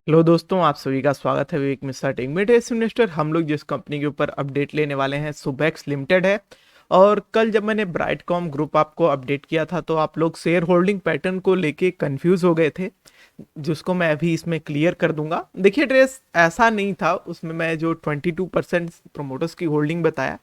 Hello दोस्तों, आप सभी का स्वागत है विवेक मिश्रा टेक में। इन्वेस्टर हम लोग जिस कंपनी के ऊपर अपडेट लेने वाले हैं सुबेक्स लिमिटेड है। और कल जब मैंने ब्राइटकॉम ग्रुप आपको अपडेट किया था तो आप लोग शेयर होल्डिंग पैटर्न को लेके कंफ्यूज हो गए थे, जिसको मैं अभी इसमें क्लियर कर दूंगा। देखिए ट्रेस ऐसा नहीं था, उसमें मैं जो 22% प्रोमोटर्स की होल्डिंग बताया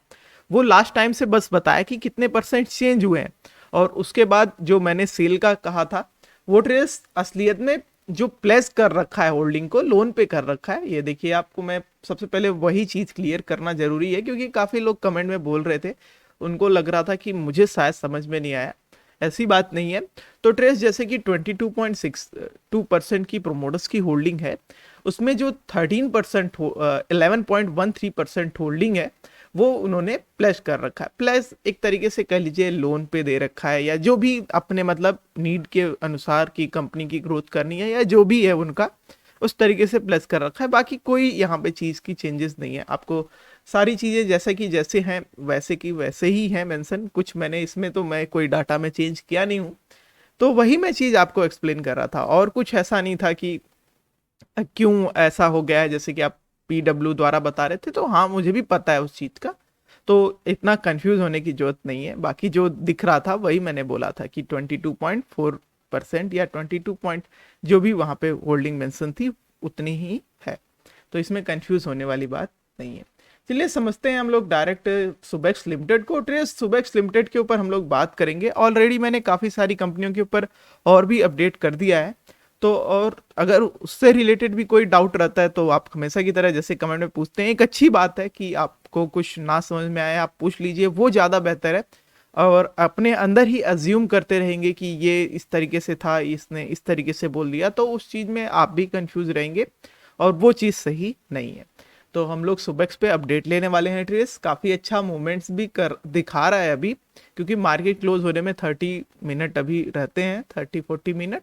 वो लास्ट टाइम से बस बताया कि कितने परसेंट चेंज हुए हैं। और उसके बाद जो मैंने सेल का कहा था वो ट्रेस असलियत में जो प्लेस कर रखा है होल्डिंग को लोन पे कर रखा है। ये देखिए, आपको मैं सबसे पहले वही चीज क्लियर करना जरूरी है क्योंकि काफी लोग कमेंट में बोल रहे थे, उनको लग रहा था कि मुझे शायद समझ में नहीं आया। ऐसी बात नहीं है। तो ट्रेस जैसे कि 22.62% की प्रोमोटर्स की होल्डिंग है, उसमें जो 13% 11.13% होल्डिंग है वो उन्होंने प्लेस कर रखा है। प्लेस एक तरीके से कह लीजिए लोन पे दे रखा है, या जो भी अपने मतलब नीड के अनुसार की कंपनी की ग्रोथ करनी है या जो भी है उनका, उस तरीके से प्लेस कर रखा है। बाकी कोई यहाँ पे चीज़ की चेंजेस नहीं है। आपको सारी चीज़ें जैसे कि जैसे हैं वैसे की वैसे ही हैं मेंशन। कुछ मैंने इसमें तो मैं कोई डाटा में चेंज किया नहीं हूँ, तो वही मैं चीज़ आपको एक्सप्लेन कर रहा था। और कुछ ऐसा नहीं था कि क्यों ऐसा हो गया है, जैसे कि आप पीडब्ल्यू द्वारा बता रहे थे। तो हाँ, मुझे भी पता है उस चीज़ का, तो इतना कंफ्यूज होने की जरूरत नहीं है। बाकी जो दिख रहा था वही मैंने बोला था कि 22.4% या 22 पॉइंट जो भी वहाँ पे होल्डिंग मेंशन थी उतनी ही है। तो इसमें कंफ्यूज होने वाली बात नहीं है। चलिए समझते हैं हम लोग डायरेक्ट सुबेक्स लिमिटेड को। ट्रेस सुबेक्स लिमिटेड के ऊपर हम लोग बात करेंगे। ऑलरेडी मैंने काफ़ी सारी कंपनियों के ऊपर और भी अपडेट कर दिया है। तो और अगर उससे रिलेटेड भी कोई डाउट रहता है तो आप हमेशा की तरह जैसे कमेंट में पूछते हैं, एक अच्छी बात है कि आपको कुछ ना समझ में आए आप पूछ लीजिए, वो ज़्यादा बेहतर है। और अपने अंदर ही अज्यूम करते रहेंगे कि ये इस तरीके से था, इसने इस तरीके से बोल दिया, तो उस चीज़ में आप भी कंफ्यूज रहेंगे और वो चीज़ सही नहीं है। तो हम लोग सुबेक्स पे अपडेट लेने वाले हैं। ट्रेस काफ़ी अच्छा मूवमेंट्स भी कर दिखा रहा है अभी, क्योंकि मार्केट क्लोज होने में 30 मिनट अभी रहते हैं, 30-40 मिनट।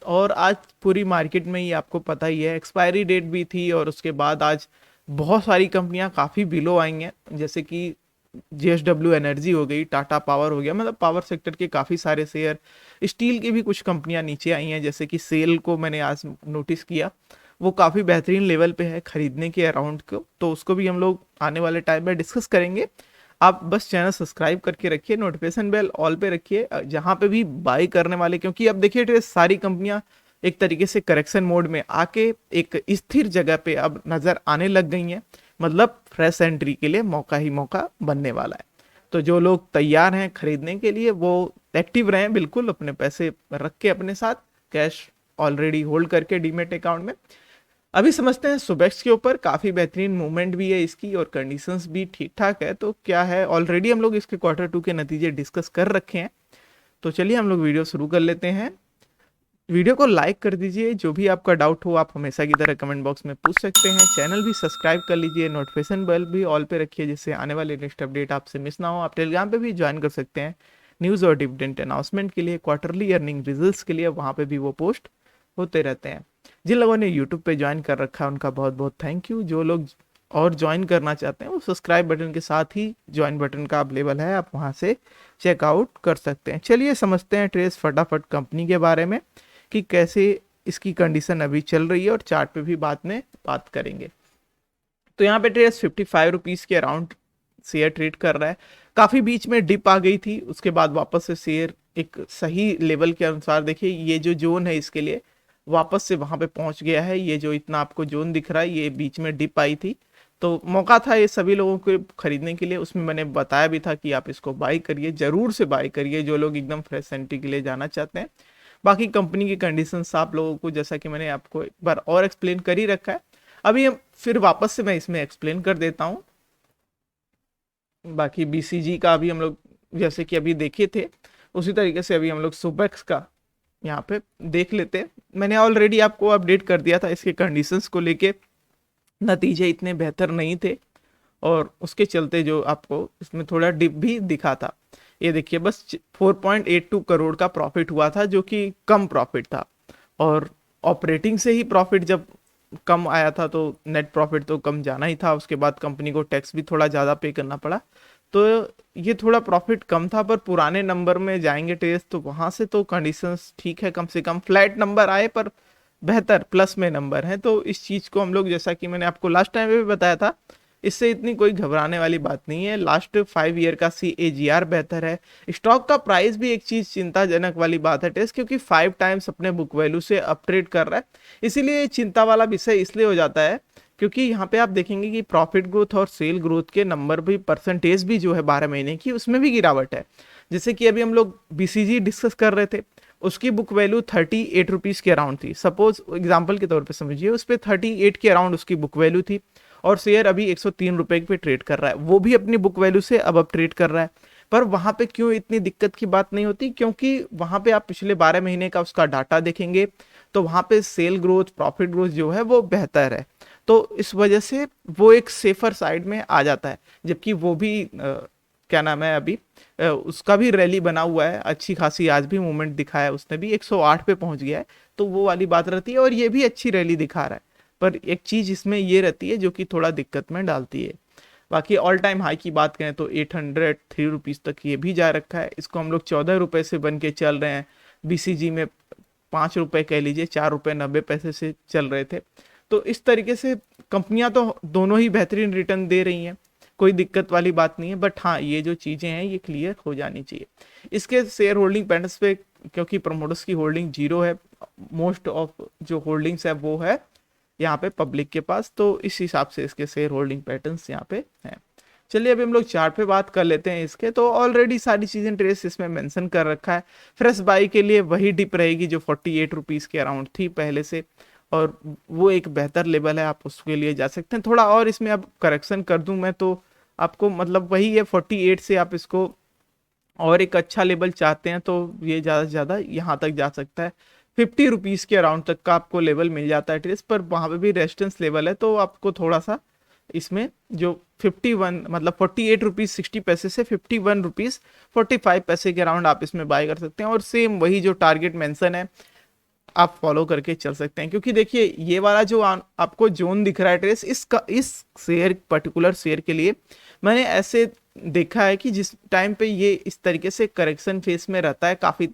और आज पूरी मार्केट में ही आपको पता ही है एक्सपायरी डेट भी थी, और उसके बाद आज बहुत सारी कंपनियां काफ़ी बिलो आई हैं, जैसे कि जेएसडब्ल्यू एनर्जी हो गई, टाटा पावर हो गया, मतलब पावर सेक्टर के काफ़ी सारे शेयर। स्टील की भी कुछ कंपनियां नीचे आई हैं, जैसे कि सेल को मैंने आज नोटिस किया, वो काफ़ी बेहतरीन लेवल पे है खरीदने के अराउंड को, तो उसको भी हम लोग आने वाले टाइम में डिस्कस करेंगे। आप बस चैनल सब्सक्राइब करके रखिए, नोटिफिकेशन बेल ऑल पे रखिए, जहां पे भी बाई करने वाले, क्योंकि अब देखिए ट्रेस सारी कंपनियां एक तरीके से करेक्शन मोड में आके एक स्थिर जगह पे अब नजर आने लग गई हैं। मतलब फ्रेश एंट्री के लिए मौका ही मौका बनने वाला है। तो जो लोग तैयार हैं खरीदने के लिए वो एक्टिव रहें, बिल्कुल अपने पैसे रख के अपने साथ, कैश ऑलरेडी होल्ड करके डीमेट अकाउंट में। अभी समझते हैं सुबेक्स के ऊपर। काफ़ी बेहतरीन मूवमेंट भी है इसकी और कंडीशंस भी ठीक ठाक है। तो क्या है, ऑलरेडी हम लोग इसके Q2 के नतीजे डिस्कस कर रखे हैं। तो चलिए हम लोग वीडियो शुरू कर लेते हैं। वीडियो को लाइक कर दीजिए, जो भी आपका डाउट हो आप हमेशा की तरह कमेंट बॉक्स में पूछ सकते हैं। चैनल भी सब्सक्राइब कर लीजिए, नोटिफिकेशन बेल भी ऑल पे रखिए, जिससे आने वाले नेक्स्ट अपडेट आपसे मिस ना हो। आप टेलीग्राम पे भी ज्वाइन कर सकते हैं न्यूज़ और डिविडेंड अनाउंसमेंट के लिए, क्वार्टरली अर्निंग रिजल्ट्स के लिए, वहाँ पे भी वो पोस्ट होते रहते हैं। जिन लोगों ने यूट्यूब पे ज्वाइन कर रखा है उनका बहुत बहुत थैंक यू। जो लोग और ज्वाइन करना चाहते हैं वो सब्सक्राइब बटन के साथ ही ज्वाइन बटन का अवेलेबल है, आप वहाँ से चेकआउट कर सकते हैं। चलिए समझते हैं ट्रेस फटाफट कंपनी के बारे में कि कैसे इसकी कंडीशन अभी चल रही है, और चार्ट पे भी बाद में बात करेंगे। तो यहाँ पे ट्रेस 55 रुपीज़ के अराउंड शेयर ट्रेड कर रहा है। काफ़ी बीच में डिप आ गई थी, उसके बाद वापस से शेयर एक सही लेवल के अनुसार, देखिए ये जो जोन है इसके लिए वापस से वहां पे पहुंच गया है। ये जो इतना आपको जोन दिख रहा है, ये बीच में डिप आई थी, तो मौका था ये सभी लोगों को खरीदने के लिए। उसमें मैंने बताया भी था कि आप इसको बाई करिए, जरूर से बाई करिए, जो लोग एकदम फ्रेश एंट्री के लिए जाना चाहते हैं। बाकी कंपनी की कंडीशंस आप लोगों को जैसा कि मैंने आपको एक बार और एक्सप्लेन कर ही रखा है, अभी फिर वापस से मैं इसमें एक्सप्लेन कर देता हूँ। बाकी बीसीजी का अभी हम लोग जैसे कि अभी देखे थे उसी तरीके से अभी हम लोग सुबेक्स का यहाँ पे देख लेते हैं। मैंने ऑलरेडी आपको अपडेट कर दिया था इसके कंडीशंस को लेके, नतीजे इतने बेहतर नहीं थे और उसके चलते जो आपको इसमें थोड़ा डिप भी दिखा था। ये देखिए बस 4.82 करोड़ का प्रॉफिट हुआ था, जो कि कम प्रॉफिट था। और ऑपरेटिंग से ही प्रॉफिट जब कम आया था तो नेट प्रॉफिट तो कम जाना ही था। उसके बाद कंपनी को टैक्स भी थोड़ा ज़्यादा पे करना पड़ा, तो ये थोड़ा प्रॉफिट कम था। पर पुराने नंबर में जाएंगे टेस्ट तो वहाँ से तो कंडीशंस ठीक है, कम से कम फ्लैट नंबर आए, पर बेहतर प्लस में नंबर है। तो इस चीज़ को हम लोग, जैसा कि मैंने आपको लास्ट टाइम भी बताया था, इससे इतनी कोई घबराने वाली बात नहीं है। लास्ट 5 ईयर का CAGR बेहतर है। स्टॉक का प्राइस भी एक चीज़ चिंताजनक वाली बात है टेस्ट, क्योंकि 5 टाइम्स अपने बुक वैल्यू से अपट्रेड कर रहा है। इसीलिए चिंता वाला विषय इसलिए हो जाता है क्योंकि यहाँ पे आप देखेंगे कि प्रॉफिट ग्रोथ और सेल ग्रोथ के नंबर भी, परसेंटेज भी जो है 12 महीने की, उसमें भी गिरावट है। जैसे कि अभी हम लोग BCG डिस्कस कर रहे थे, उसकी बुक वैल्यू 38 रुपीज़ के अराउंड थी। सपोज एग्जाम्पल के तौर पे समझिए, उस पर 38 के अराउंड उसकी बुक वैल्यू थी और शेयर अभी 103 रुपए पे ट्रेड कर रहा है। वो भी अपनी बुक वैल्यू से अब ट्रेड कर रहा है। पर वहां पे क्यों इतनी दिक्कत की बात नहीं होती? क्योंकि वहां पे आप पिछले 12 महीने का उसका डाटा देखेंगे तो वहां पे सेल ग्रोथ, प्रॉफिट ग्रोथ जो है वो बेहतर है। तो इस वजह से वो एक सेफर साइड में आ जाता है। जबकि वो भी क्या नाम है, अभी उसका भी रैली बना हुआ है, अच्छी खासी आज भी मूवमेंट दिखाया है उसने भी, 108 पे पहुंच गया है। तो वो वाली बात रहती है, और ये भी अच्छी रैली दिखा रहा है। पर एक चीज इसमें ये रहती है जो कि थोड़ा दिक्कत में डालती है। बाकी ऑल टाइम हाई की बात करें तो 803 रुपीज़ तक ये भी जा रखा है। इसको हम लोग 14 रुपए से बन के चल रहे हैं। BCG में 5 रुपए कह लीजिए, 4 रुपए 90 पैसे से चल रहे थे। तो इस तरीके से कंपनियां तो दोनों ही बेहतरीन रिटर्न दे रही हैं, कोई दिक्कत वाली बात नहीं है। बट हाँ, ये जो चीज़ें हैं ये क्लियर हो जानी चाहिए। इसके शेयर होल्डिंग पैटर्न्स पे, क्योंकि प्रमोटर्स की होल्डिंग 0 है, मोस्ट ऑफ जो होल्डिंग्स है वो है यहाँ पे पब्लिक के पास, तो इस हिसाब से इसके शेयर होल्डिंग पैटर्न्स यहाँ पे हैं। चलिए अभी हम लोग चार्ट पे बात कर लेते हैं इसके। तो ऑलरेडी सारी चीज़ें ट्रेस इसमें मेंशन कर रखा है। फ्रेश बाई के लिए वही डिप रहेगी जो 48 रुपीज़ के अराउंड थी पहले से, और वो एक बेहतर लेवल है, आप उसके लिए जा सकते हैं। थोड़ा और इसमें अब करेक्शन कर दूं मैं तो आपको, मतलब वही है 48 से आप इसको और एक अच्छा लेवल चाहते हैं तो ये ज़्यादा से ज़्यादा यहाँ तक जा सकता है। 50 रुपीज़ के अराउंड तक का आपको लेवल मिल जाता है ट्रेस, पर वहाँ पे भी रेजिस्टेंस लेवल है। तो आपको थोड़ा सा इसमें जो 51 मतलब 48 रुपीज़ 60 पैसे से 51 रुपीज़ 45 पैसे के अराउंड आप इसमें बाय कर सकते हैं। और सेम वही जो टारगेट मेंशन है आप फॉलो करके चल सकते हैं। क्योंकि देखिए ये वाला जो आपको जोन दिख रहा है ट्रेस, इस शेयर, पर्टिकुलर शेयर के लिए मैंने ऐसे देखा है कि जिस टाइम पे ये इस तरीके से करेक्शन फेस में रहता है, काफ़ी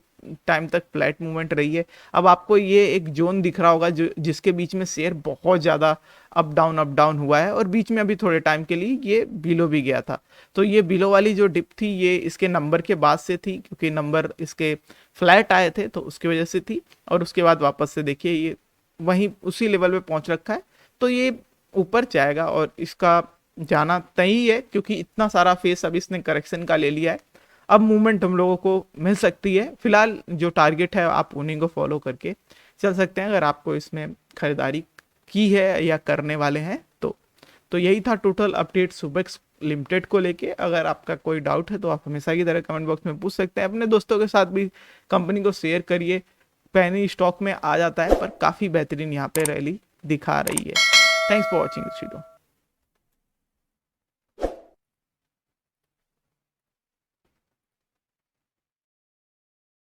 टाइम तक फ्लैट मूवमेंट रही है। अब आपको ये एक जोन दिख रहा होगा जो जिसके बीच में शेयर बहुत ज़्यादा अप डाउन हुआ है, और बीच में अभी थोड़े टाइम के लिए ये बिलो भी गया था। तो ये बिलो वाली जो डिप थी ये इसके नंबर के बाद से थी, क्योंकि नंबर इसके फ्लैट आए थे तो उसकी वजह से थी। और उसके बाद वापस से देखिए ये वहीं उसी लेवल पे पहुंच रखा है। तो ये ऊपर जाएगा और इसका जाना तय है, क्योंकि इतना सारा फेस अब इसने करेक्शन का ले लिया है। अब मूवमेंट हम लोगों को मिल सकती है। फिलहाल जो टारगेट है आप उन्हीं को फॉलो करके चल सकते हैं, अगर आपको इसमें खरीदारी की है या करने वाले हैं तो यही था टोटल अपडेट सुबेक्स लिमिटेड को लेके। अगर आपका कोई डाउट है तो आप हमेशा की तरह कमेंट बॉक्स में पूछ सकते हैं। अपने दोस्तों के साथ भी कंपनी को शेयर करिए। पैनी स्टॉक में आ जाता है, पर काफ़ी बेहतरीन यहाँ पे रैली दिखा रही है। Thanks for watching this video.